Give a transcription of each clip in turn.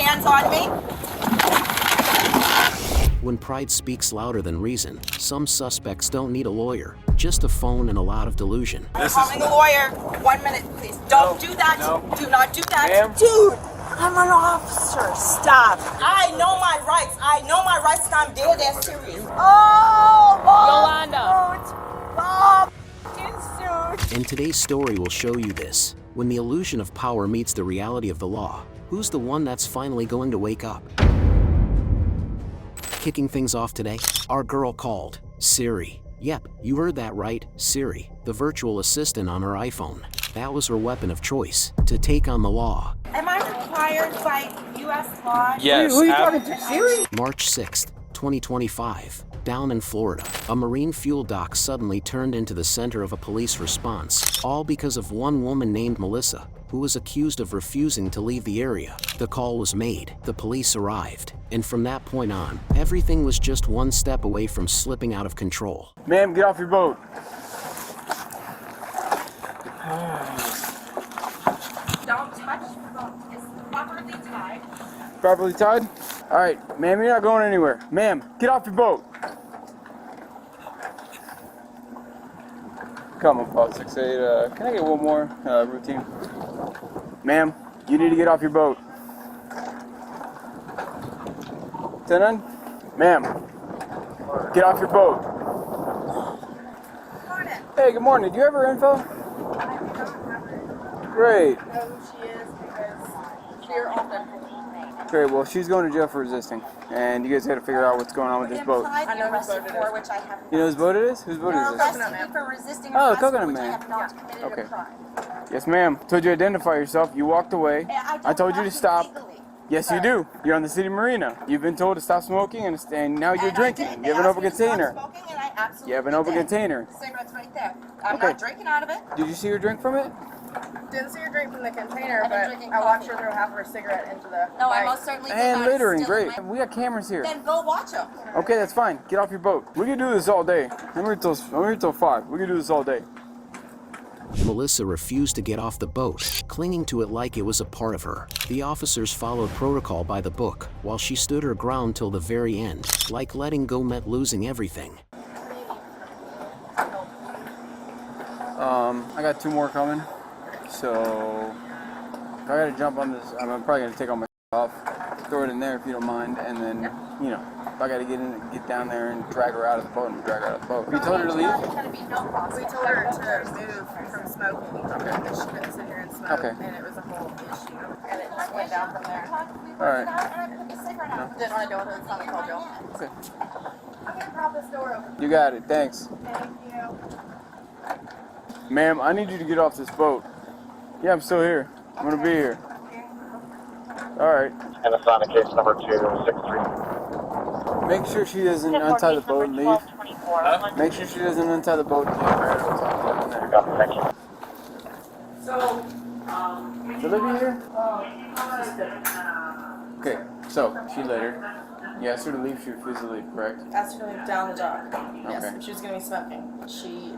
hands on me. When pride speaks louder than reason, some suspects don't need a lawyer, just a phone and a lot of delusion. I'm calling a lawyer. 1 minute, please. Don't do that. No. Do not do that. Ma'am? Dude, I'm an officer. Stop. I know my rights. I know my rights, and I'm dead ass serious. Oh, Yolanda. And today's story will show you this. When the illusion of power meets the reality of the law, who's the one that's finally going to wake up? Kicking things off today, our girl called Siri. Yep, you heard that right, Siri, the virtual assistant on her iPhone. That was her weapon of choice to take on the law. Am I required by U.S. law? Yes. Who are you talking to, Siri? March 6th, 2025, down in Florida, a marine fuel dock suddenly turned into the center of a police response, all because of one woman named Melissa, who was accused of refusing to leave the area. The call was made, the police arrived, and from that point on, everything was just one step away from slipping out of control. Ma'am, get off your boat. Don't touch the boat. It's properly tied. Properly tied? All right, ma'am, you're not going anywhere. Ma'am, get off your boat. Come on, Paul 6'8". Can I get one more routine? Ma'am, you need to get off your boat. 10-9? Ma'am, get off your boat. Morning. Hey, good morning. Do you have her info? I don't have her. Great. Know who she is because we're open. Great, well, she's going to jail for resisting. And you guys got to figure out what's going on with this boat. I know whose boat it is. Which I have You know whose boat it is? Whose boat You're is this? arresting me for resisting Oh, arrest, Coconut which Man. I have not committed Okay. a crime. Yes, ma'am. Told you to identify yourself. You walked away. I told you to stop. Legally. Yes, you do. You're on the city marina. You've been told to stop smoking, and now you're And I drinking. did. You have an They open asked me to stop container. smoking, and I absolutely You have an open did. container. The cigarette's right there. I'm Okay. not drinking out of it. Did you see her drink from it? Didn't see her drink from the container, I've been but drinking I watched her coffee. throw half of her cigarette into the No, I bike. most certainly did And not. It's littering, still in great. my- We got cameras here. Then go watch them. Okay, that's fine. Get off your boat. We can do this all day. I'm here till 5. We can do this all day. Melissa refused to get off the boat, clinging to it like it was a part of her. The officers followed protocol by the book, while she stood her ground till the very end, like letting go meant losing everything. I got 2 more coming. So if I gotta jump on this, I'm probably gonna take all my off, throw it in there if you don't mind, and then you know, if I gotta get down there and drag her out of the boat, and drag her out of the boat. You told her to leave? We told her to move from smoking because she couldn't sit here and smoke, Okay. and it was a whole issue. And it just went down from there. All right. Didn't want to deal with it, it's not a call Jill. Okay. I'm going to prop this door open. You got it. Thanks. Thank you. Ma'am, I need you to get off this boat. Yeah, I'm still here. I'm gonna be here. All right. And assign a case number 263. Make sure she doesn't untie the boat and leave. Make sure she doesn't untie the boat and leave. Copy, thank you. Is Olivia here? Okay, so she later. You asked her to leave, she refused to leave, correct? Asked her to leave down the dock. Yes, Okay. she was going to be smoking. She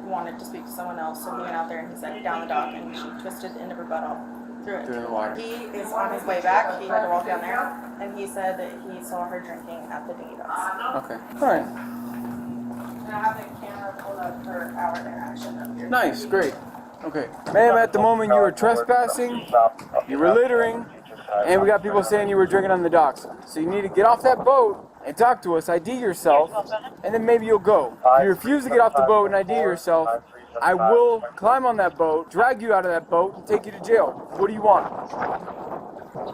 wanted to speak to someone else, so he went out there and he said down the dock, and she twisted the end of her butt off through it. Through the water. He is on his way back. He had to walk down there, and he said that he saw her drinking at the dinghy docks. Okay. Alright. And I have the camera pulled up for our interaction up here. Nice, great. Okay. Ma'am, at the moment you were trespassing, you were littering, and we got people saying you were drinking on the docks. So you need to get off that boat and talk to us, ID yourself, and then maybe you'll go. If you refuse to get off the boat and ID yourself, I will climb on that boat, drag you out of that boat, and take you to jail. What do you want?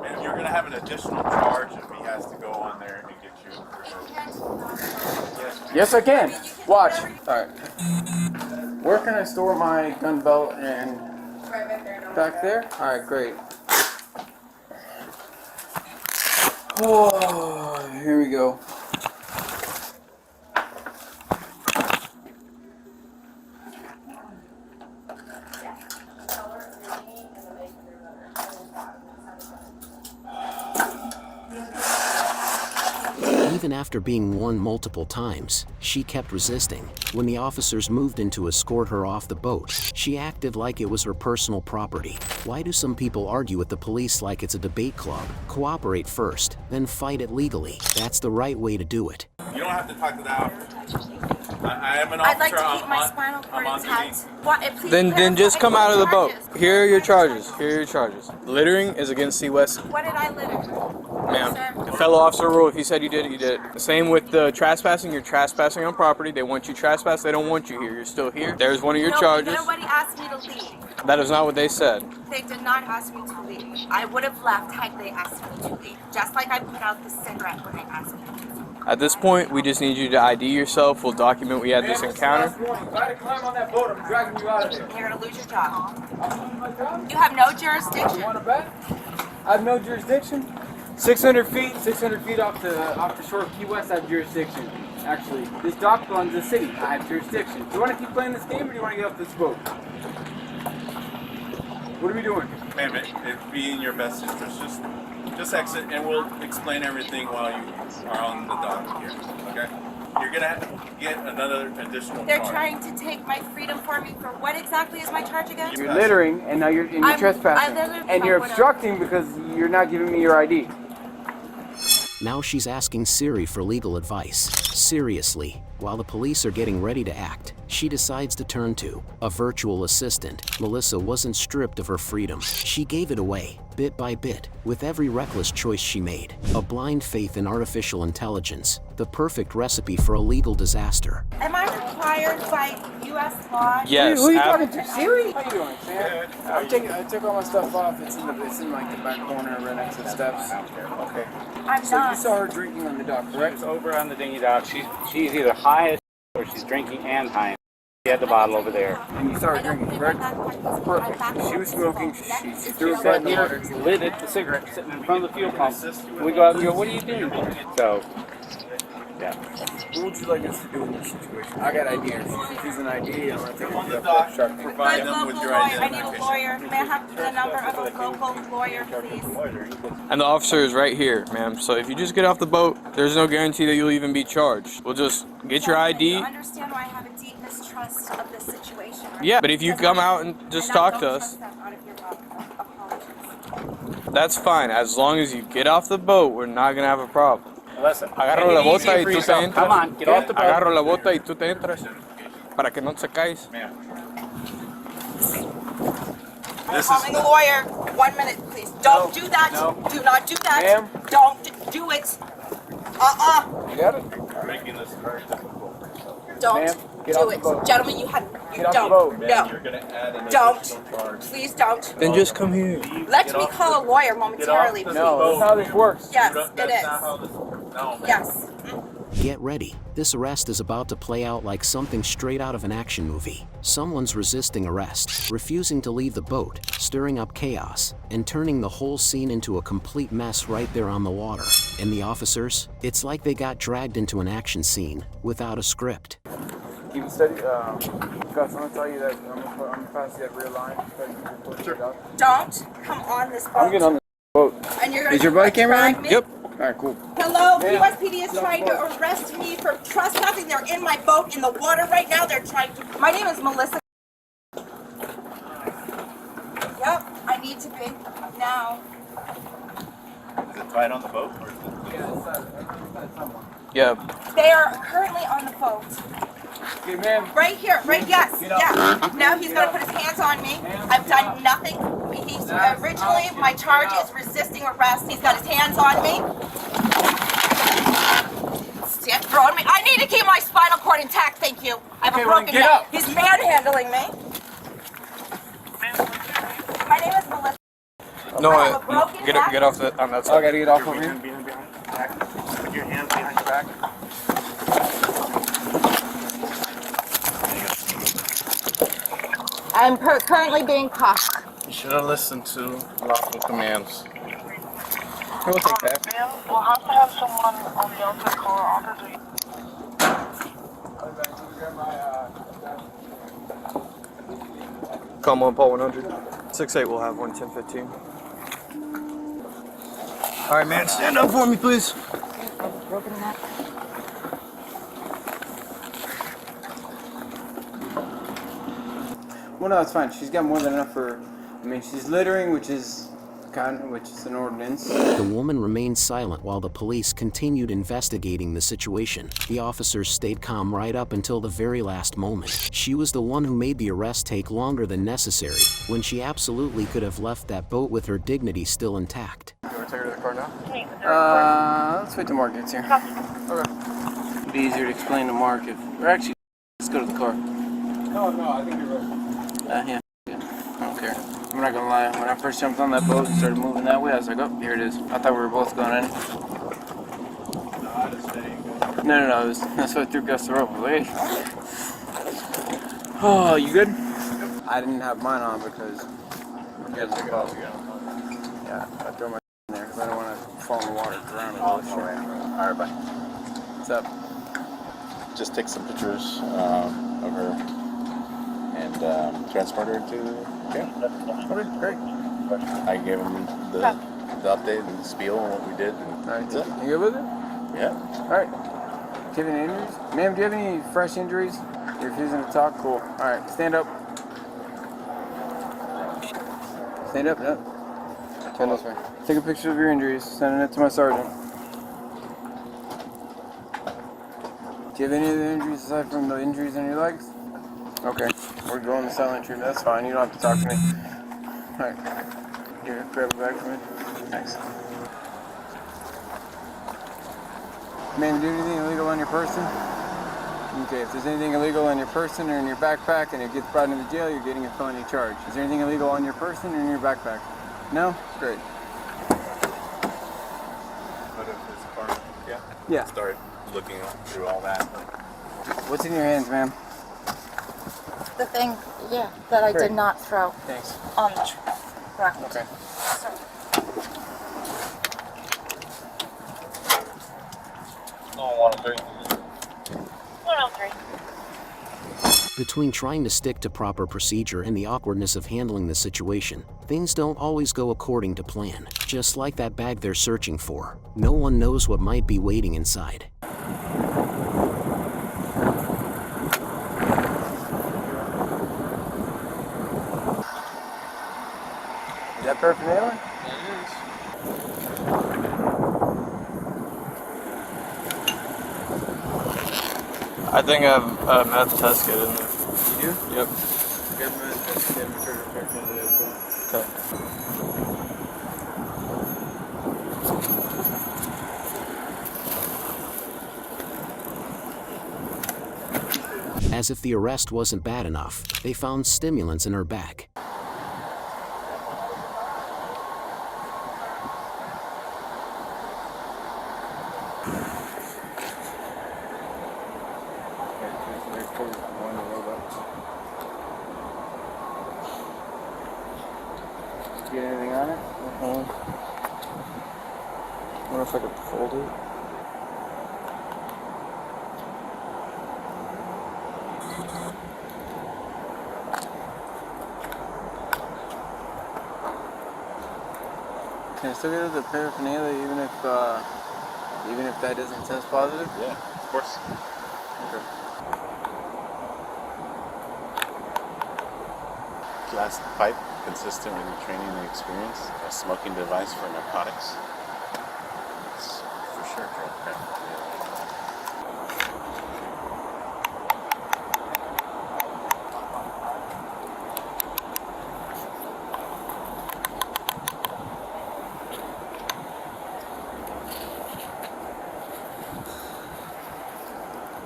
And you're going to have an additional charge if he has to go on there and get you. Yes, I can. Watch. Alright. Where can I store my gun belt and Right back there. back there? Alright, great. Oh, here we go. Even after being warned multiple times, she kept resisting. When the officers moved in to escort her off the boat, she acted like it was her personal property. Why do some people argue with the police like it's a debate club? Cooperate first, then fight it legally. That's the right way to do it. You don't have to talk to the officer. I am an officer. I'd like to keep my spinal cord intact. Then just come out of the boat. Here are your charges. Here are your charges. Littering is against CWS. What did I litter? Ma'am, the fellow officer rule, if you said you did it, you did it. Same with the trespassing. You're trespassing on property. They want you trespass. They don't want you here. You're still here. There's one of your charges. Nobody asked me to leave. That is not what they said. They did not ask me to leave. I would have left had they asked me to leave. Just like I put out the cigarette when they asked me to leave. At this point, we just need you to ID yourself. We'll document we had this encounter. If I had to climb on that boat, I'm dragging you out of there. You're gonna lose your job. You have no jurisdiction. Want to bet? I have no jurisdiction. 600 feet off the shore of Key West, I have jurisdiction. Actually, this dock belongs to the city. I have jurisdiction. Do you want to keep playing this game, or do you want to get off this boat? What are we doing? Ma'am, it'd be in your best interest. Just exit, and we'll explain everything while you are on the dock here. Okay? You're gonna get another additional. They're charge. trying to take my freedom for me for what exactly is my charge again? You're littering, and now you're trespassing. And you're obstructing because you're not giving me your ID. Now she's asking Siri for legal advice. Seriously, while the police are getting ready to act, she decides to turn to a virtual assistant. Melissa wasn't stripped of her freedom. She gave it away, bit by bit, with every reckless choice she made. A blind faith in artificial intelligence, the perfect recipe for a legal disaster. Am I required by U.S. law? Yes. Who are you talking to? Siri? How you doing, Sam? I took all my stuff off. It's in like the back corner right next to the steps. Okay. I'm So not. you saw her drinking on the dock, correct? She's over on the dinghy dock. She's either high or she's drinking and high. She had the bottle over there. And you saw her drinking, correct? Perfect. She was smoking. She threw a butt Sat in the here, water. lit it, the cigarette, sitting in front of the fuel pump. We go out and go, what are you doing? So, yeah. What would you like us to do in this situation? I got ideas. She's an idea. I want to take On it the to dock, the truck. provide My them with local your lawyer. I need a identification. lawyer. May I have the number of a local lawyer, please? And the officer is right here, ma'am. So if you just get off the boat, there's no guarantee that you'll even be charged. We'll just get your ID. You understand why I have a deep mistrust of this situation, right? Yeah, but if you Because come I- out and just and I talk to don't us, trust that out of your mouth. Apologies. that's fine. As long as you get off the boat, we're not gonna have a problem. Listen, Agarro make la it bota easier y for tú te yourself. entras. Come on, get off the boat. Agarro la bota y tú te entras para que no te caes. This Calling is a lawyer. 1 minute, please. Don't do that. No. Do not do that. Ma'am. Don't do it. You got it? making this very difficult. Don't Ma'am, get do off the it. boat. Gentlemen, you Get off the don't. boat. No. You're gonna add an Don't. additional charge. Please don't. Then just come here. Let me call a lawyer momentarily, Get off please. the No, that's how this works. Yes, That's it not how is. this works. No, man. Yes. Get ready. This arrest is about to play out like something straight out of an action movie. Someone's resisting arrest, refusing to leave the boat, stirring up chaos, and turning the whole scene into a complete mess right there on the water. And the officers? It's like they got dragged into an action scene without a script. Keep it steady. Gus, I'm gonna tell you that I'm gonna pass you that rear line. Sure. Don't come on this boat. I'm getting on the boat. And you're gonna Is your body drag camera on? me? Yep. All right, cool. Hello, Ma'am. USPD is trying to arrest me for trespassing. They're in my boat in the water right now. They're trying to. My name is Melissa. Yep, I need to be now. Is it tied on the boat? Or is it Yeah. They are currently on the boat. Okay, ma'am. Right here, right, yes, yes. Now he's gonna put his hands on me. I've done nothing. He's originally, my charge is resisting arrest. He's got his hands on me. Stand throwing me. I need to keep my spinal cord intact, thank you. I have Okay, a well, broken get neck. up. He's manhandling me. My name is Melissa. No, I have a broken neck. get off on that side. I gotta get off of here. Behind. Put your hands behind your back. I'm currently being cuffed. You should have listened to lawful commands. We'll take that. We'll have to have someone on the outside call our office. Come on, Paul 100. 6'8", we'll have 110-15. All right, man, stand up for me, please. broken neck. Well, no, it's fine. She's got more than enough for. I mean, she's littering, which is an ordinance. The woman remained silent while the police continued investigating the situation. The officers stayed calm right up until the very last moment. She was the one who made the arrest take longer than necessary, when she absolutely could have left that boat with her dignity still intact. You want to take her to the car now? Let's wait till Mark gets here. Okay. It'd be easier to explain to Mark if. Or actually, let's go to the car. No, I think you're right. Yeah. I don't care. I'm not gonna lie. When I first jumped on that boat and started moving that way, I was like, oh, here it is. I thought we were both going in. No, I just staying. No. That's what I threw Gus the rope. I was like, hey. Oh, you good? I didn't have mine on because. Yeah, I throw my in there because I don't want to fall in the water, drown in all this shit. Alright, bye. What's up? Just take some pictures of her and transport her to jail. Okay, great. I gave him the update and the spiel on what we did. And Alright, that's it. you good with it? Yeah. Alright. Do you have any injuries? Ma'am, do you have any fresh injuries? You're refusing to talk? Cool. Alright, stand up. Stand up, no. Turn this way. Take a picture of your injuries, sending it to my sergeant. Do you have any other injuries aside from the injuries in your legs? Okay, we're going to silent treatment. That's fine. You don't have to talk to me. Alright. Here, grab a bag for me. Thanks. Ma'am, do anything illegal on your person? Okay, if there's anything illegal on your person or in your backpack and it gets brought into jail, you're getting a felony charge. Is there anything illegal on your person or in your backpack? No? Great. But if his car, Yeah. start looking through all that. What's in your hands, ma'am? The thing, that I Great. did not throw Thanks. on the ground. Okay. Oh, 103. 103. Between trying to stick to proper procedure and the awkwardness of handling the situation, things don't always go according to plan. Just like that bag they're searching for, no one knows what might be waiting inside. Is that paraphernalia? I think I have a meth test kit in there. You do? Yep. Get my test kit and return it back into the Okay. As if the arrest wasn't bad enough, they found stimulants in her bag. Get anything on it? I wonder if I could fold it. Can I still get the paraphernalia even if that doesn't test positive? Yeah, of course. Okay. Glass pipe consistent with your training and experience. A smoking device for narcotics. It's for sure correct.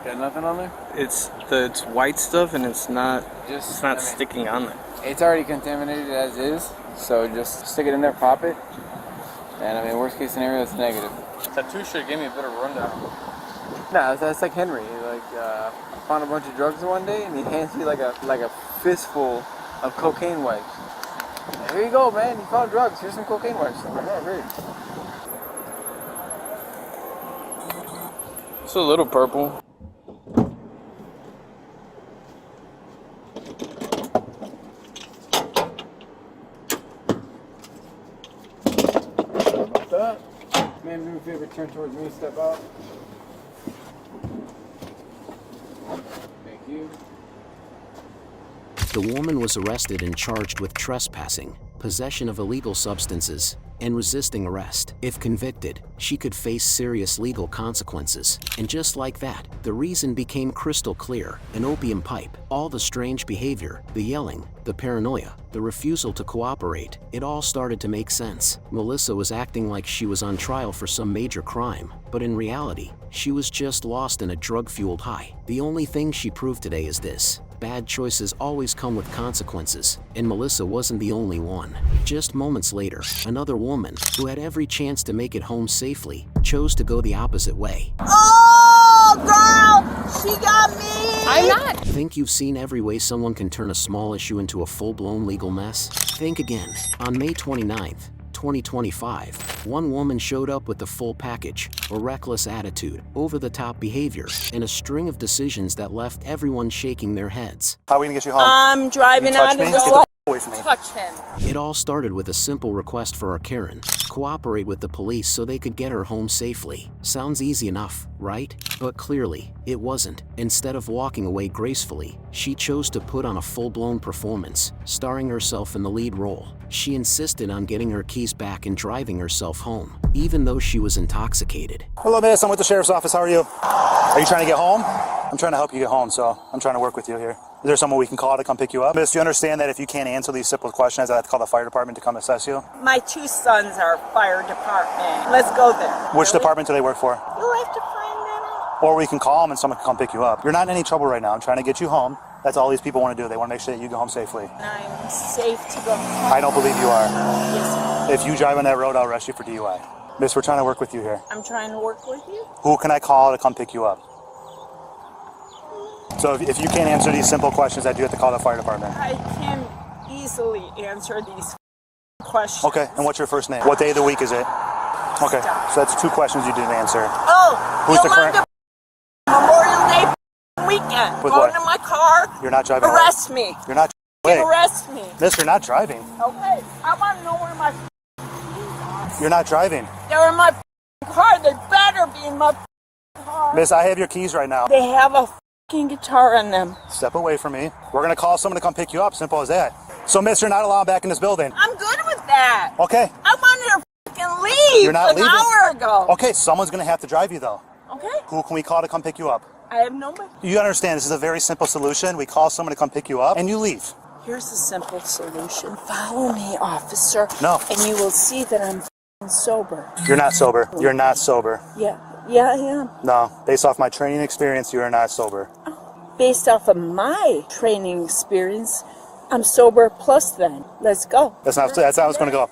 Got nothing on there? It's white stuff and it's not sticking on there. It's already contaminated as is, so just stick it in there, pop it, and I mean, worst case scenario, it's negative. Tattoo should give me a better rundown. No, that's like Henry. Like, I found a bunch of drugs one day, and he hands me like a fistful of cocaine wipes. Here you go, man. You found drugs. Here's some cocaine wipes. I'm like, oh, great. It's a little purple. Ma'am, do me a favor, turn towards me, step out. Thank you. The woman was arrested and charged with trespassing, possession of illegal substances, and resisting arrest. If convicted, she could face serious legal consequences. And just like that, the reason became crystal clear: an opium pipe. All the strange behavior, the yelling, the paranoia, the refusal to cooperate, it all started to make sense. Melissa was acting like she was on trial for some major crime, but in reality, she was just lost in a drug-fueled high. The only thing she proved today is this: bad choices always come with consequences, and Melissa wasn't the only one. Just moments later, another woman, who had every chance to make it home safely, chose to go the opposite way. Oh, girl, she got me. I'm not. Think you've seen every way someone can turn a small issue into a full-blown legal mess? Think again. On May 29th, 2025, one woman showed up with the full package: a reckless attitude, over-the-top behavior, and a string of decisions that left everyone shaking their heads. How are we gonna get you home? I'm driving You touch out me? of Get the the away from me. touch him. It all started with a simple request for our Karen: cooperate with the police so they could get her home safely. Sounds easy enough, right? But clearly, it wasn't. Instead of walking away gracefully, she chose to put on a full-blown performance, starring herself in the lead role. She insisted on getting her keys back and driving herself home, even though she was intoxicated. Hello, miss. I'm with the sheriff's office. How are you? Are you trying to get home? I'm trying to help you get home, so I'm trying to work with you here. Is there someone we can call to come pick you up? Miss, do you understand that if you can't answer these simple questions, I have to call the fire department to come assess you? My two sons are fire department. Let's go there. Which department do they work for? You'll have to find them. Or we can call them and someone can come pick you up. You're not in any trouble right now. I'm trying to get you home. That's all these people want to do. They want to make sure that you go home safely. I'm safe to go home. I don't believe you are. Yes, If you drive on that road, I'll arrest you for DUI. Miss, we're trying to work with you here. I'm trying to work with you. Who can I call to come pick you up? So if you can't answer these simple questions, I do have to call the fire department. I can easily answer these questions. Okay, and what's your first name? What day of the week is it? Okay, so that's two questions you didn't answer. Oh, Who's the current? Memorial Day weekend. With Go what? into my car. You're not driving. Arrest me. You're not. Wait, Arrest me. miss, you're not driving. Okay. I want to know where my You're not driving. they're in my car. They better be in my car. Miss, I have your keys right now. They have a guitar in them. Step away from me. We're gonna call someone to come pick you up. Simple as that. So, miss, you're not allowed back in this building. I'm good with that. Okay. I wanted to fucking leave You're not an leaving. hour ago. Okay, someone's gonna have to drive you though. Okay. Who can we call to come pick you up? I have no money. You understand this is a very simple solution. We call someone to come pick you up and you leave. Here's the simple solution. Follow me, officer. No. And you will see that I'm f***ing sober. You're not sober. You're not sober. Yeah. Yeah, I am. No, based off my training experience, you are not sober. Based off of my training experience, I'm sober plus then. Let's go. That's how it's gonna go.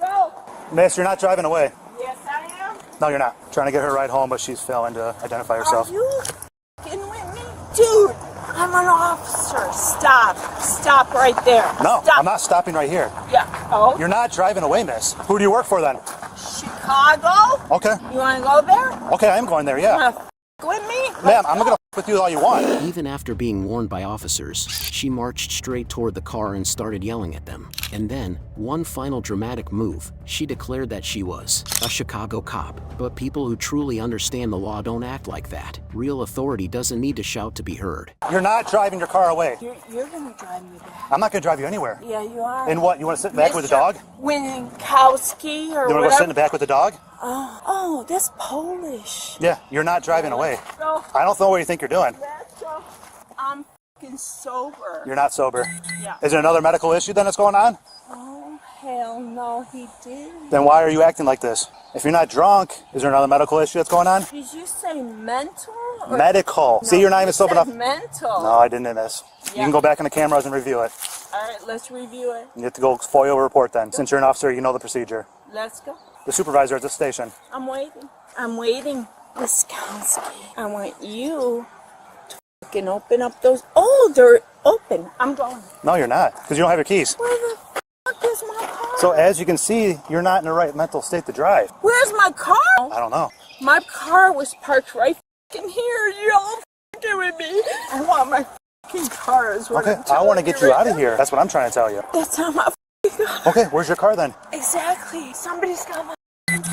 Miss, you're not driving away. Yes, I am. No, you're not. Trying to get her ride home, but she's failing to identify herself. Are you f***ing with me? Dude, I'm an officer. Stop. Stop right there. No, Stop. I'm not stopping right here. Yeah. Oh. You're not driving away, miss. Who do you work for then? Chicago? Okay. You want to go there? Okay, I am going there, yeah. You want to f*** with me? Ma'am, I'm gonna f with you all you want. Even after being warned by officers, she marched straight toward the car and started yelling at them. And then, one final dramatic move, she declared that she was a Chicago cop. But people who truly understand the law don't act like that. Real authority doesn't need to shout to be heard. You're not driving your car away. You're going to drive me back. I'm not gonna drive you anywhere. Yeah, you are. And what, you wanna sit back with the dog? Winkowski or You wanna go sit in the back with the dog? Oh, that's Polish. Yeah, you're not driving away. No, I don't know what you think you're doing. I'm f***ing sober. You're not sober. Yeah. Is there another medical issue then that's going on? Oh, hell no, he didn't. Then why are you acting like this? If you're not drunk, is there another medical issue that's going on? Did you say mental? Or Medical. See, you're not even sober enough. Mental. No, I didn't, miss. You can go back in the cameras and review it. All right, let's review it. You have to go FOIA report then. Since you're an officer, you know the procedure. Let's go. The supervisor at the station. I'm waiting. I'm waiting. Wiskowski, I want you to fucking open up those. Oh, they're open. I'm going. No, you're not, because you don't have your keys. Where the fuck is my car? So as you can see, you're not in the right mental state to drive. Where's my car? I don't know. My car was parked right fucking here. You don't fucking with me. I want my fucking car is what Okay, I'm I telling want to get you out of here. That's what I'm trying to tell you. That's not my fucking car. Okay, where's your car then? Exactly. Somebody's got my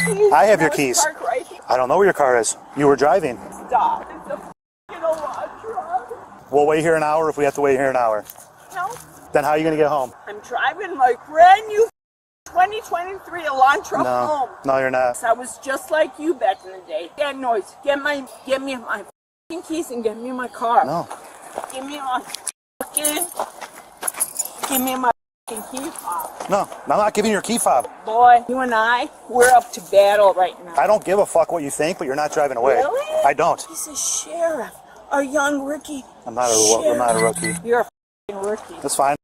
keys. I have your was keys. parked right here. I don't know where your car is. You were driving. Stop. It's a f***ing Elantra. We'll wait here an hour if we have to wait here an hour. No. Then how are you going to get home? I'm driving my brand new 2023 Elantra home. No, you're not. I was just like you back in the day. That noise. Get me my f***ing keys and get me my car. No. Give me my f***ing key fob. No, I'm not giving you your key fob. Boy, you and I, we're up to battle right now. I don't give a fuck what you think, but you're not driving away. Really? I don't. He's a sheriff. A young rookie. I'm not a rookie. You're a f***ing rookie. That's fine.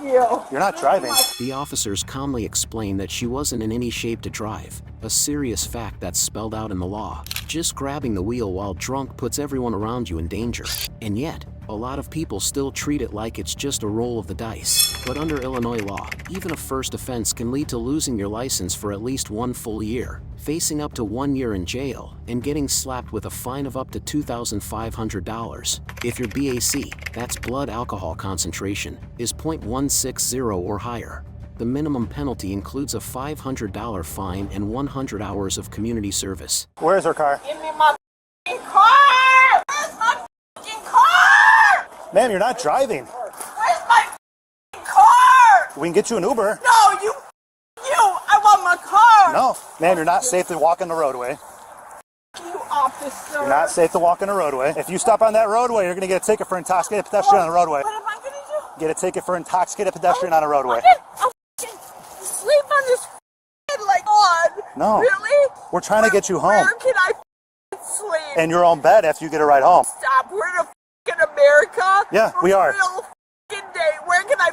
You're not driving. The officers calmly explained that she wasn't in any shape to drive, a serious fact that's spelled out in the law. Just grabbing the wheel while drunk puts everyone around you in danger. And yet, a lot of people still treat it like it's just a roll of the dice. But under Illinois law, even a first offense can lead to losing your license for at least 1 full year, facing up to 1 year in jail, and getting slapped with a fine of up to $2,500. If your BAC, that's blood alcohol concentration, is 0.160 or higher. The minimum penalty includes a $500 fine and 100 hours of community service. Where's her car? Give me my f***ing car! Where's my f***ing car? Ma'am, you're not driving. Where's my f***ing car? We can get you an Uber. No, you, I want my car. No, ma'am, you're not safe to walk in the roadway. You officer. You're not safe to walk in the roadway. If you stop on that roadway, you're going to get a ticket for intoxicated pedestrian on the roadway. What am I going to do? Get a ticket for intoxicated pedestrian on a roadway. I'll sleep on this like God. No. Really? We're trying to get you home. Where can I sleep? In your own bed after you get a ride home. Stop. We're in America. Yeah, we are. Real day. Where can I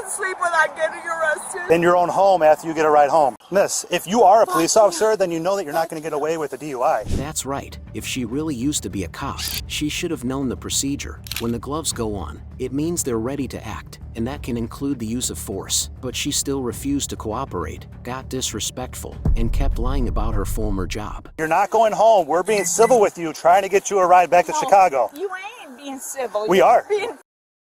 sleep without getting arrested? In your own home after you get a ride home. Miss, if you are a police officer, then you know that you're not going to get away with a DUI. That's right. If she really used to be a cop, she should have known the procedure. When the gloves go on, it means they're ready to act, and that can include the use of force. But she still refused to cooperate, got disrespectful, and kept lying about her former job. You're not going home. We're being civil with you, trying to get you a ride back to Chicago. You ain't being civil. We You're are. Being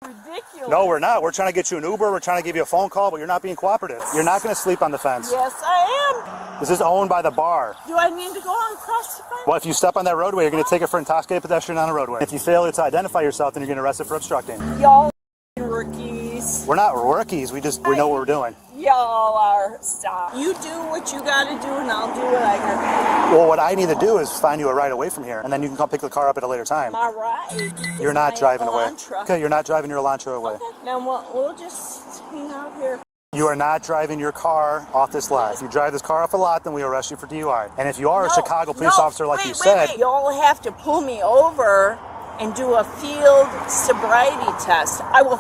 ridiculous. No, we're not. We're trying to get you an Uber. We're trying to give you a phone call, but you're not being cooperative. You're not going to sleep on the fence. Yes, I am. This is owned by the bar. Do I need to go on across the fence? Well, if you step on that roadway, you're going to take it for intoxicated pedestrian on a roadway. If you fail to identify yourself, then you're getting arrested for obstructing. Y'all rookies. We're not rookies. We know what we're doing. Y'all are. Stop. You do what you got to do, and I'll do what I got to do. Well, what I need to do is find you a ride away from here, and then you can come pick the car up at a later time. My ride. You're not driving away. Elantra. Okay, you're not driving your Elantra away. Okay. Now we'll just hang out here. You are not driving your car off this lot. If you drive this car off a lot, then we arrest you for DUI. And if you are a Chicago police officer like you said... Y'all have to pull me over and do a field sobriety test. I will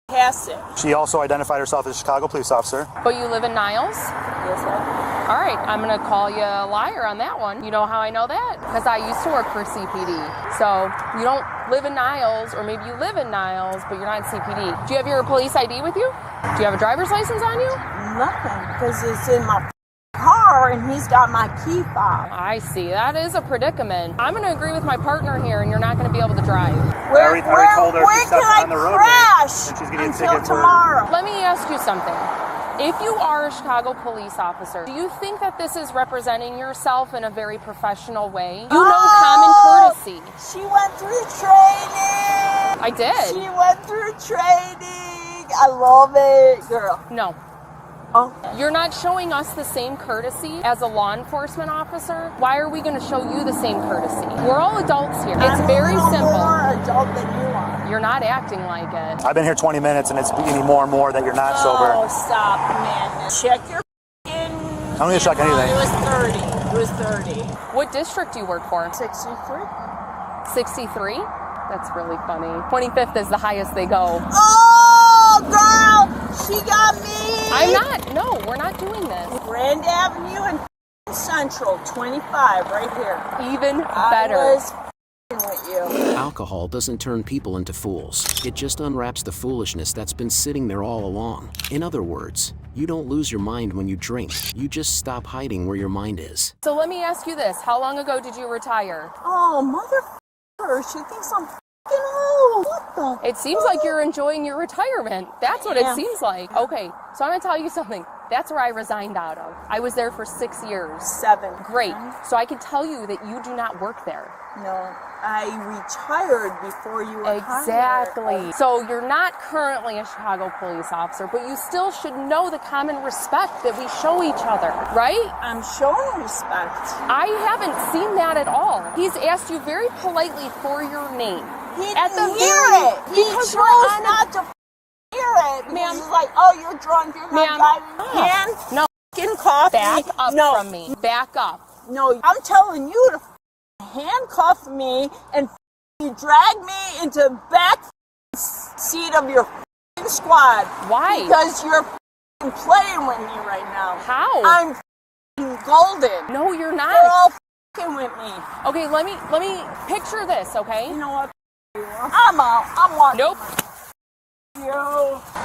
pass it. She also identified herself as a Chicago police officer. But you live in Niles? Yes, sir. All right, I'm going to call you a liar on that one. You know how I know that? Because I used to work for CPD. So you don't live in Niles, or maybe you live in Niles, but you're not in CPD. Do you have your police ID with you? Do you have a driver's license on you? Nothing, because it's in my car and he's got my key fob. I see. That is a predicament. I'm going to agree with my partner here, and you're not going to be able to drive. Where can I crash until tomorrow? Let me ask you something. If you are a Chicago police officer, do you think that this is representing yourself in a very professional way? You know common courtesy. She went through training. I did. She went through training. I love it, girl. No. Oh. You're not showing us the same courtesy as a law enforcement officer. Why are we going to show you the same courtesy? We're all adults here. It's very simple. I'm more adult than you are. You're not acting like it. I've been here 20 minutes and it's getting more and more that you're not sober. Oh, stop, man. Check your I don't need to check anything. It was 30. What district do you work for? 63. 63? That's really funny. 25th is the highest they go. Oh, girl, she got me. I'm not. No, we're not doing this. Grand Avenue and Central, 25, right here. Even better. I was with you. Alcohol doesn't turn people into fools. It just unwraps the foolishness that's been sitting there all along. In other words, you don't lose your mind when you drink. You just stop hiding where your mind is. So let me ask you this. How long ago did you retire? Oh, motherfucker, she thinks I'm f***ing old. What though. It seems like you're enjoying your retirement. That's what it seems like. Okay, so I'm going to tell you something. That's where I resigned out of. I was there for 6 years. 7. Great. So I can tell you that you do not work there. No, I retired before you were Exactly. hired. So you're not currently a Chicago police officer, but you still should know the common respect that we show each other, right? I'm showing respect. I haven't seen that at all. He's asked you very politely for your name. He At the didn't hear it. He because chose we're on not to hear it. Because he's like, oh, you're drunk. You're not driving. Hand, no, handcuff back me. up No. from me. Back up. No, I'm telling you to handcuff me and you drag me into the back seat of your squad. Why? Because you're playing with me right now. How? I'm golden. No, you're not. You're all with me. Okay, let me picture this, okay? You know what? I'm out. I'm watching. Nope. You.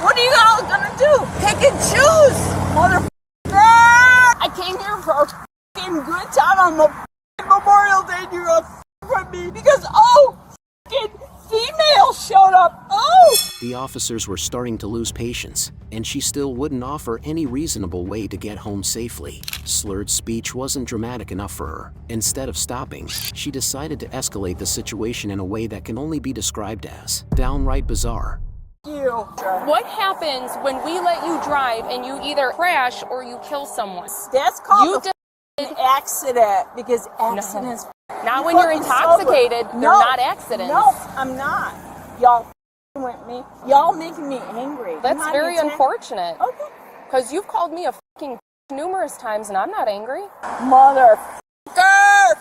What are you all gonna do? Pick and choose, motherfucker! I came here for a fucking good time on the Memorial Day. And you're gonna from me because fucking female showed up. Oh! The officers were starting to lose patience, and she still wouldn't offer any reasonable way to get home safely. Slurred speech wasn't dramatic enough for her. Instead of stopping, she decided to escalate the situation in a way that can only be described as downright bizarre. What happens when we let you drive and you either crash or you kill someone? That's called an accident because accidents. Not when you're intoxicated. They're not accidents. No, I'm not. Y'all with me. Y'all making me angry. That's very unfortunate. Okay. Because you've called me a fucking numerous times and I'm not angry. Motherfucker!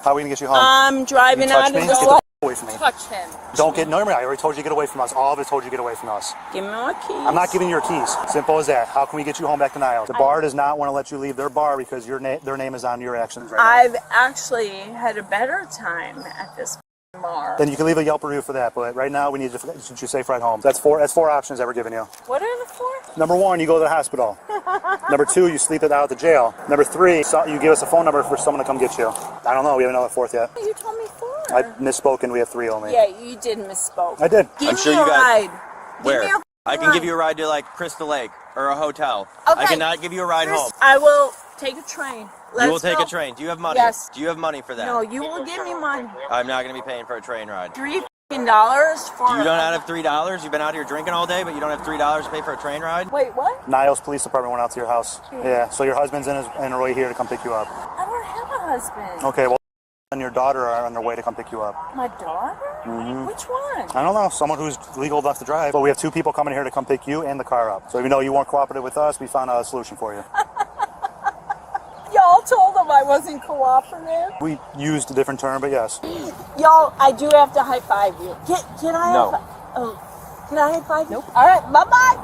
How are we gonna get you home? I'm driving You touch out of me? the Get the away from me. Touch him. Don't get, no, I already told you to get away from us. All of it told you to get away from us. Give me my keys. I'm not giving you your keys. Simple as that. How can we get you home back to Niles? The bar does not want to let you leave their bar because their name is on your actions right now. I've actually had a better time at this bar. Then you can leave a Yelp review for that, but right now we need to get you safe ride home. That's four options that we're giving you. What are the 4? Number 1, you go to the hospital. Number 2, you sleep it out at the jail. Number 3, you give us a phone number for someone to come get you. I don't know. We haven't know the 4th yet. You told me 4. I misspoke and we have 3 only. Yeah, you did misspoke. I did. Give I'm me sure a you guys. ride. Where? Give me a I can give you a ride to like Crystal Lake or a hotel. Okay. I cannot give you a ride home. I will take a train. You will Let's take go. a train. Do you have money? Yes. Do you have money for that? No, you will give me money. I'm not going to be paying for a train ride. $3 for. You don't have $3? You've been out here drinking all day, but you don't have $3 to pay for a train ride? Wait, what? Niles Police Department went out to your house. Yeah, so your husband's in Roy here to come pick you up. I don't have a husband. Okay, well, and your daughter are on their way to come pick you up. My daughter? Mm-hmm. Which one? I don't know, someone who's legal enough to drive. But we have 2 people coming here to come pick you and the car up. So even though you weren't cooperative with us, we found a solution for you. Y'all told them I wasn't cooperative. We used a different term, but yes. Y'all, I do have to high five you. Can I? No. Can I high five you? Nope. All right. Bye bye.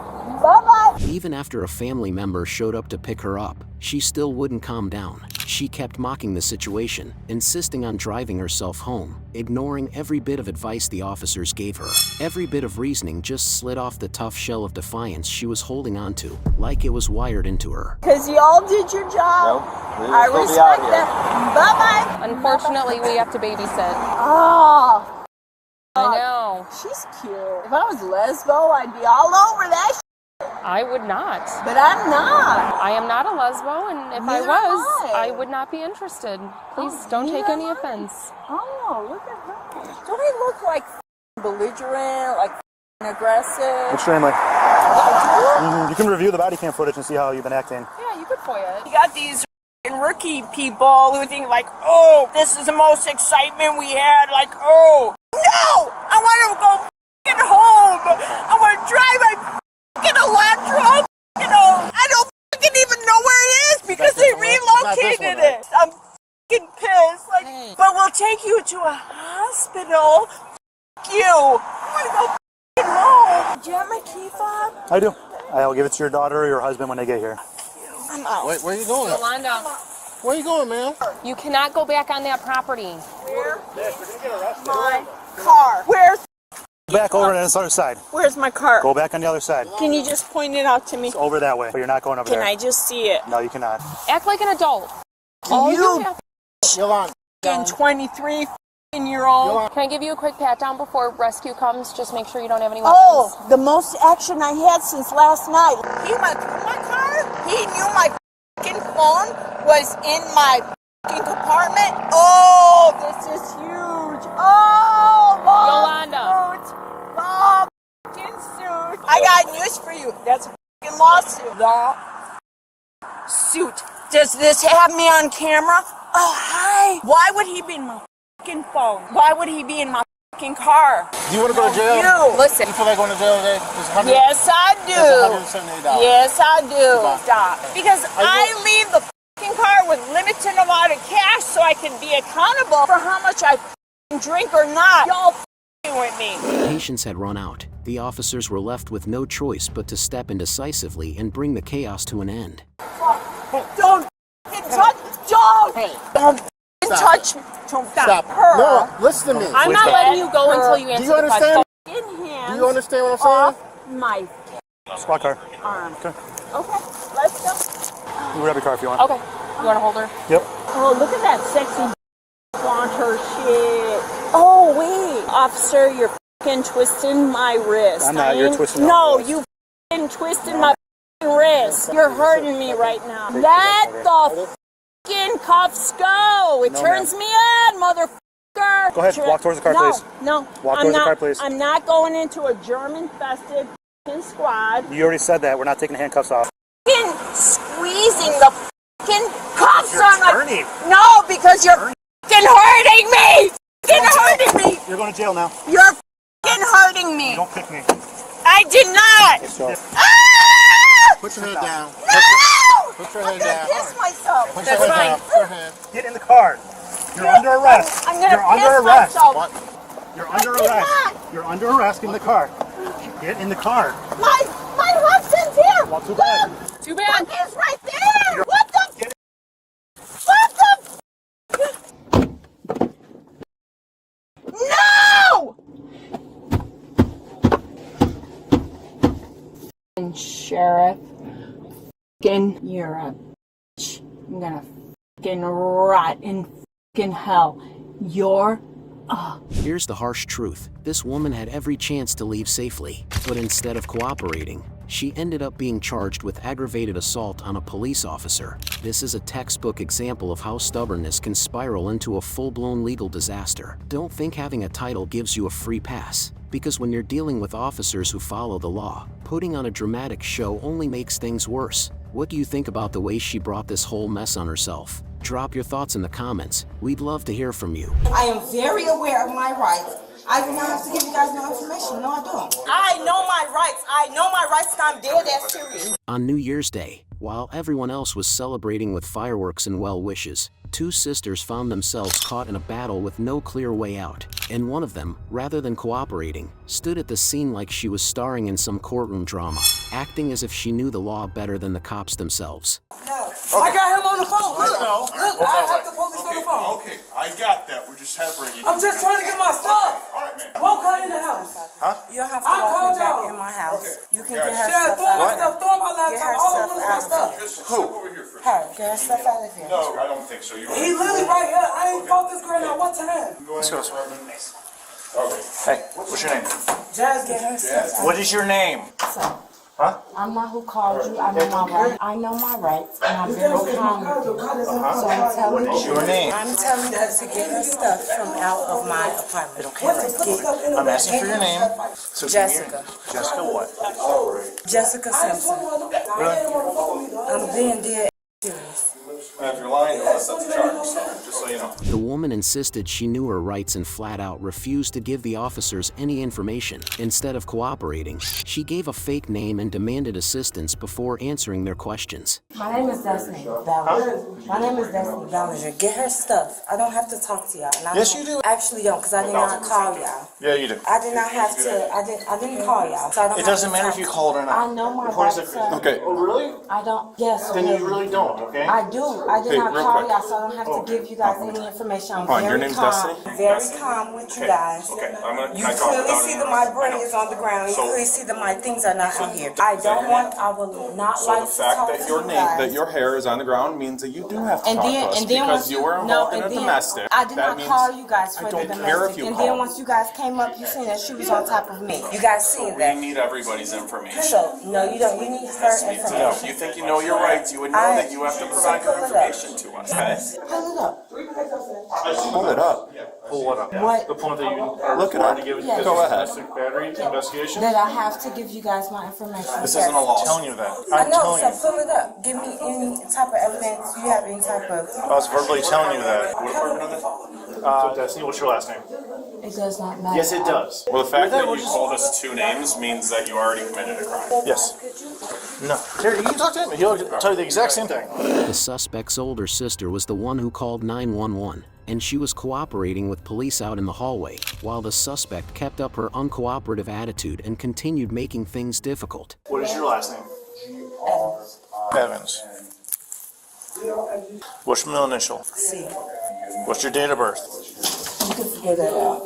Bye bye. Even after a family member showed up to pick her up, she still wouldn't calm down. She kept mocking the situation, insisting on driving herself home, ignoring every bit of advice the officers gave her. Every bit of reasoning just slid off the tough shell of defiance she was holding onto, like it was wired into her. Because y'all did your job. I respect that. Bye bye. Unfortunately, we have to babysit. Oh. I know. She's cute. If I was lesbo, I'd be all over that shit. I would not. But I'm not. I am not a lesbo, and if I Neither was, am I. I would not be interested. Please don't take any offense. Oh, look at her. Don't I look like belligerent, like aggressive? Extremely. You can review the body cam footage and see how you've been acting. Yeah, you could FOIA it. You got these rookie people who think like, oh, this is the most excitement we had. Like, oh, no! I want to go f***ing home. I want to drive my f***ing Elantra. You know, I don't f***ing even know where it is because they relocated it. I'm f***ing pissed. Like, but we'll take you to a hospital. F*** you. I want to go f***ing home. Do you have my key fob? I do. I'll give it to your daughter or your husband when they get here. I'm out. Wait, where are you going? Yolanda. Where are you going, man? You cannot go back on that property. Where? My car. Where's Go back over to this other side. Where's my car? Go back on the other side. Can you just point it out to me? It's over that way, but you're not going over Can there. I just see it? No, you cannot. Act like an adult. Can you Yolanda. in 23 year-old. Can I give you a quick pat down before rescue comes? Just make sure you don't have any weapons. Oh, the most action I had since last night. He went through my car. He knew my fucking phone was in my fucking compartment. Oh, this is huge. Oh, Yolanda. fucking suit. I got news for you. That's a fucking lawsuit. Lawsuit. Does this have me on camera? Oh, hi. Why would he be in my fucking phone? Why would he be in my fucking car? Do you want to go to jail? You. Listen. You feel like going to jail today? Yes, I do. That's $178. Yes, I do. Goodbye. Stop. Because I leave the fucking car with limited amount of cash so I can be accountable for how much I fucking drink or not. Y'all fucking with me. Patience had run out. The officers were left with no choice but to step in decisively and bring the chaos to an end. Don't fucking touch. Don't fucking touch me. Don't Stop. her. No, listen to me. I'm not letting you go until you answer Do you understand? In hands. Do you understand what I'm saying? Off my Squad car. arm. Okay. Okay, let's go. You can grab your car if you want. Okay. You want to hold her? Yep. Oh, look at that sexy flaunt her shit. Oh, wait. Officer, you're fucking twisting my wrist. I'm not. You're twisting No, my wrist. you fucking twisted my fucking wrist. You're hurting me right now. Let the fucking cuffs go. It No, turns me on, motherfucker. Go ahead. Walk towards the car, please. No, Walk I'm towards the not, car, please. I'm not going into a German-fested fucking squad. You already said that. We're not taking the handcuffs off. Fucking squeezing the fucking cuffs You're on my... turning. No, because you're fucking hurting me. Fucking hurting me. You're going to jail now. You're fucking hurting me. Don't kick me. I did not. Let's go. Ah! Put your head down. No! Put your I'm head gonna down. piss myself. Put your head down. Put your head. Get in the car. You're under arrest. I'm gonna You're under piss arrest. myself. What? You're under arrest. You're under arrest in the car. Get in the car. My husband's here. Well, too bad. Too bad. Look, he's right there. What the? What the? No! Sheriff, you're a bitch. I'm gonna fucking rot in fucking hell. You're Here's the harsh truth. This woman had every chance to leave safely, but instead of cooperating, she ended up being charged with aggravated assault on a police officer. This is a textbook example of how stubbornness can spiral into a full-blown legal disaster. Don't think having a title gives you a free pass, because when you're dealing with officers who follow the law, putting on a dramatic show only makes things worse. What do you think about the way she brought this whole mess on herself? Drop your thoughts in the comments. We'd love to hear from you. I am very aware of my rights. I do not have to give you guys no information. No, I don't. I know my rights. I know my rights, and I'm dead ass serious. On New Year's Day, while everyone else was celebrating with fireworks and well wishes, two sisters found themselves caught in a battle with no clear way out, and one of them, rather than cooperating, stood at the scene like she was starring in some courtroom drama, acting as if she knew the law better than the cops themselves. I got him on the phone. Look, I have the police on the phone. Okay, I got that. We're just hampering you. I'm just trying to get my stuff. All right, man. Won't come in the house. Huh? You don't have to walk me back in my house. Okay. You can get her stuff out. Throw my laptop, all over my stuff. Just come over here first. Her, get her stuff out of here. No, I don't think so. He literally right here. I ain't fought this girl now one time. Let's go. Okay. Hey, what's your name? Jazz, get her stuff out. What is your name? Huh? I'm not who called you. I know my rights. I know my rights, and I'm very calm with you. So I'm telling What is your name? I'm telling her to get her stuff from out of my apartment. Okay? I'm asking for your name. So Jessica. Jessica what? Jessica Simpson. Really? I'm being dead serious. If you're lying, that's the charge. So just so you know. The woman insisted she knew her rights and flat out refused to give the officers any information. Instead of cooperating, she gave a fake name and demanded assistance before answering their questions. My name is Destiny Ballinger. My name is Destiny Ballinger. Get her stuff. I don't have to talk to y'all. Yes, you do. Actually, don't, because I did not call y'all. Yeah, you do. I did not have to. I didn't call y'all. So I don't It doesn't matter if you called or not. I know my The point is rights. that- Okay. Oh, really? I don't. Yes. Then you really don't, okay? I do. I did Hey, not real call quick. y'all, so I don't have to give you guys any information. I'm Hold on, your very name's calm, Destiny? very calm with you guys. Okay, I'm gonna. You can I talk clearly without see any that my noise? brain I know. is on the ground. You So- clearly see that my things are not out here. I is that don't your want, name? I will not So like the to fact talk that to your you name, guys. that your hair is on the ground means that you do have to And talk then, to us and then because once you were no, involved in and a then domestic. I did That not means call you guys for I the don't domestic. care if you And call. then once you guys came up, you seen that she was on top of me. You guys seen We that. need everybody's information. So no, you don't. You need her Yes, we do. information. You think you know your rights? You would know that you have to provide your information to us. Okay. Pull it up. Pull it up. Pull what up? What? The point that you are Look it required up. to give it Yeah. because Go it's ahead. domestic battery investigation. That I have to give you guys my information. This isn't a law. I'm telling you that. I I'm know, telling so you. pull it up. Give me any type of evidence. You have any type of. I was verbally telling you that. What department are they? Destiny, what's your last name? It does not matter. Yes, it does. Well, the fact that we're you just- told us two names means that you already committed a crime. Yes. No. Here, you can talk to him. He'll tell you the exact same thing. The suspect's older sister was the one who called 911, and she was cooperating with police out in the hallway, while the suspect kept up her uncooperative attitude and continued making things difficult. What is your last name? Evans. What's your middle initial? See, What's your date of birth? you can figure that out.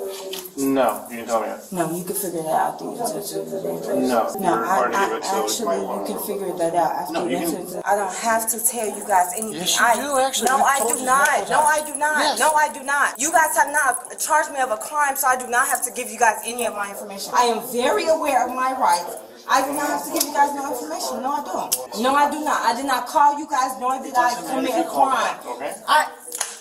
No, you can tell me that. No, you can figure that out. No, No, you're required to give it, so actually, you can figure that out. After No, you you can- I don't have to tell you guys anything. Yes, you do, actually. No, We've I told do you not. multiple No, I times. do not. Yes. No, I do not. You guys have not charged me of a crime, so I do not have to give you guys any of my information. I am very aware of my rights. I do not have to give you guys no information. No, I don't. No, I do not. I did not call you guys nor did I commit a crime. Okay.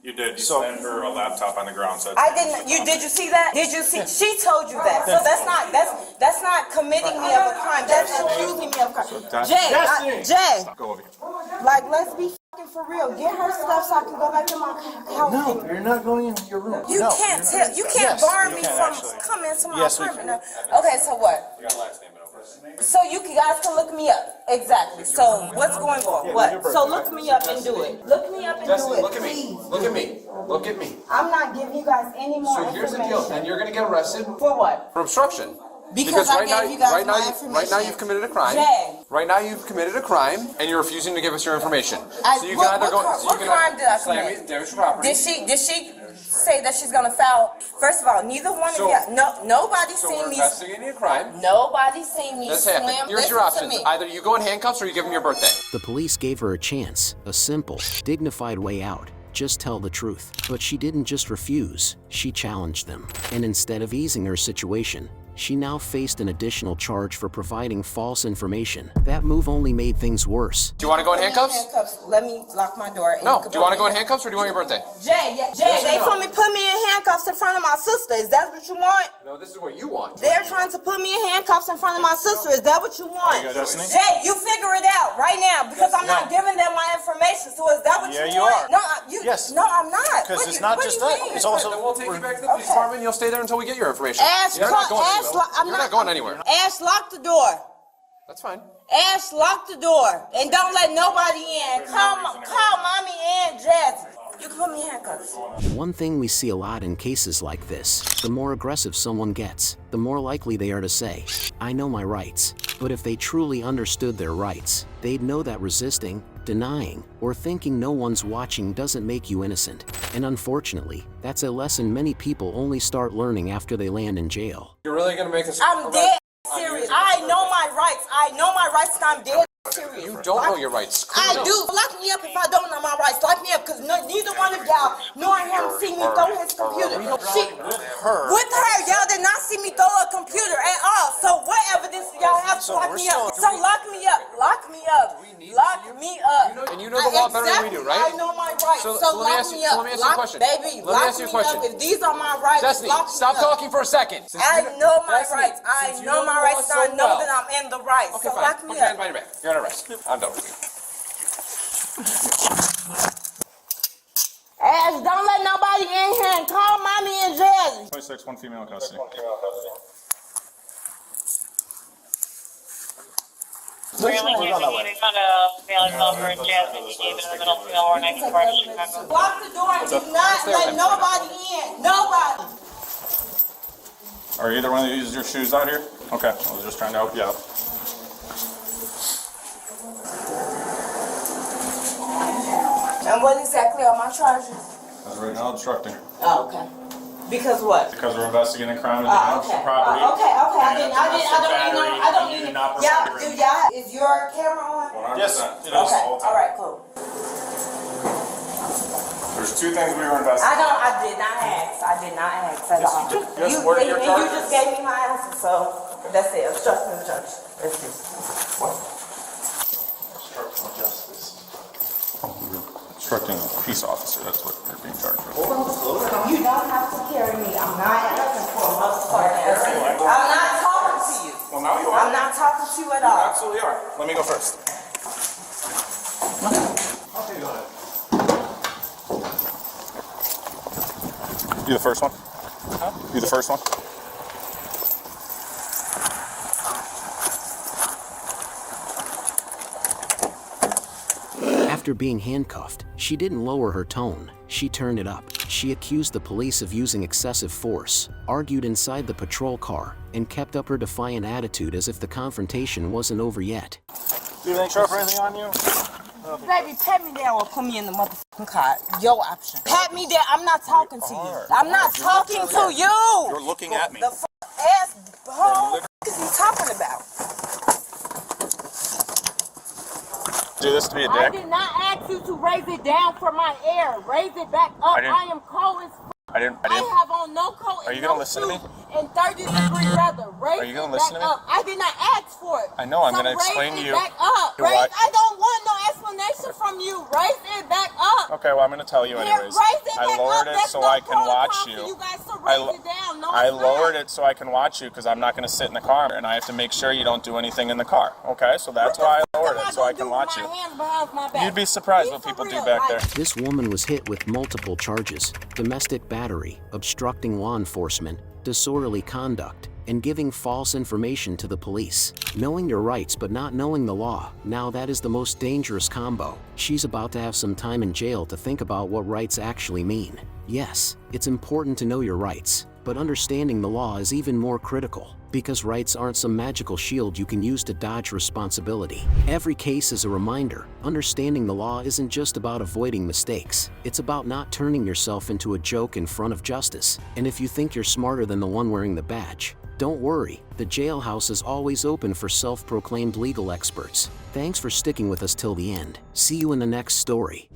You did. You So- sent her a laptop on the ground. So I didn't. Did you see that? Did you see? She told you that. So that's not committing me of a crime. That's accusing me of a crime. Jay, Go over here. like let's be fucking for real. Get her stuff so I can go back to my house. No, you're not going in your room. You No, can't you're not. tell. You can't Yes, bar you me can, from actually. coming to my Yes, we apartment. Now. Okay, so what? You got last name and over. So you guys can look me up. Exactly. So what's going on? What? So look me up and do it. Look me up and do it. Look at me. Please. Look at me. Look at me. I'm not giving you guys any more So information. here's the deal, and you're gonna get arrested For what? for obstruction. Because I right now, gave you guys right now, my right now information. you've committed a crime. Jay. Right now you've committed a crime, and you're refusing to give us your information. So you What can either go. crime- so what you can crime did I slam commit? me, damage your property. Did she say that she's gonna file? First of all, neither one So- of you. Nobody So seen we're me. investigating a crime. Nobody seen me This slam. happened. Here's your Listen to options: me. either you go in handcuffs or you give them your birthday. The police gave her a chance, a simple, dignified way out. Just tell the truth. But she didn't just refuse, she challenged them. And instead of easing her situation, she now faced an additional charge for providing false information. That move only made things worse. Do you want to go in handcuffs? Let me lock my door. and No. can Do you want to put go me in handcuffs or do you want your birthday? Jay, Yes or they no? put me in handcuffs in front of my sister. Is that what you want? No, this is what you want. They're trying to put me in handcuffs in front of my sister. Is that what you want? got Destiny? Jay, you figure it out right now because I'm not giving them my information. So is that what Yeah, you you want? are. No, Yes. No, I'm not. Because What it's do- not what just do you that. mean? It's also. Then we'll take you back to the police department and you'll stay there until we get your information. Ash, You're not going Ash, anywhere. I'm You're not going anywhere. Ash, lock the door. That's fine. Ash, lock the door and don't let nobody in. Call mommy and Jazzy. You can put me in handcuffs. One thing we see a lot in cases like this, the more aggressive someone gets, the more likely they are to say, I know my rights. But if they truly understood their rights, they'd know that resisting, denying, or thinking no one's watching doesn't make you innocent. And unfortunately, that's a lesson many people only start learning after they land in jail. You're really gonna make this? I'm dead serious. I know my rights. I know my rights and I'm dead serious. You don't know your rights. I do. Lock me up if I don't know my rights. Lock me up because neither one of y'all nor him see me throw his computer. With her, y'all did not see me throw a computer at all. So what evidence do y'all have to lock me up? So lock me up. Lock me up. Lock me up. And you know the law better than we do, right? I know my rights. So So let me lock ask you- me up. let me ask you a Lock- question. Baby, Let me lock ask you a me question. up. If these are my rights, Destiny, lock me stop up. talking for a second. I know my Destiny, rights. I since you know my the rights law and I know well. that I'm in the rights. Okay, So fine. lock Put me your hands up. behind your back. You're under arrest. I'm done with you. Ash, don't let nobody in here and call mommy and Jazzy. 26, one female in custody. Really, you need to kind of feeling over and Jasmine, you gave it in the middle field or next question. Lock the door and do not let nobody in. Nobody. Are either one of these your shoes out here? Okay, I was just trying to help you out. And what exactly are my charges? As right now, obstructing. Oh, okay. Because what? Because we're investigating crime and damage to property. Okay. I and don't need you no. not Yeah, providing do y'all? Is your camera on? 100%. Yes. Okay. All right. Cool. There's two things we were investigating. I did not ask. I did not ask at all. Yes, what are your You charges? just gave me my answer, so that's it. Obstructing the judge. That's it. What? Obstruction of justice. Obstructing a peace officer, that's what you're being charged with. You don't have to carry me. I'm not asking for a motherfucking answer. I'm not talking to you. Well, now you are. I'm not talking to you at You all. absolutely are. Let me go first. Okay, go ahead. You the first one? Huh? You the first one? After being handcuffed, she didn't lower her tone, she turned it up. She accused the police of using excessive force, argued inside the patrol car, and kept up her defiant attitude as if the confrontation wasn't over yet. Do you think show for anything on you? Baby, pat me down or put me in the motherfucking car. Your option. Pat me down. I'm not talking to you. I'm not talking to you. You're looking at me. The ass hole is he talking about? Do this to be a I dick? did not ask you to raise it down for my air. Raise it back up. I am cold as I didn't. I have on no coat. Are you gonna listen to me? In 30-degree weather. Raise Are you gonna it listen back to me? up. I did not ask for it. I know, I'm So gonna explain to raise you. it back up. You're right. I don't want no explanation from you. Raise it back up. Okay, well, I'm gonna tell you Here, anyways. raise it I back lowered up. it That's so no I can watch protocol you. for you guys to I raise it down. No, I it's not. lowered it so I can watch you because I'm not gonna sit in the car and I have to make sure you don't do anything in the car. Okay, so that's why I lowered it so I can watch you. You'd be surprised what people do back there. This woman was hit with multiple charges: domestic battery, obstructing law enforcement, disorderly conduct, and giving false information to the police. Knowing your rights but not knowing the law, now that is the most dangerous combo. She's about to have some time in jail to think about what rights actually mean. Yes, it's important to know your rights, but understanding the law is even more critical, because rights aren't some magical shield you can use to dodge responsibility. Every case is a reminder: understanding the law isn't just about avoiding mistakes, it's about not turning yourself into a joke in front of justice. And if you think you're smarter than the one wearing the badge, don't worry, the jailhouse is always open for self-proclaimed legal experts. Thanks for sticking with us till the end. See you in the next story.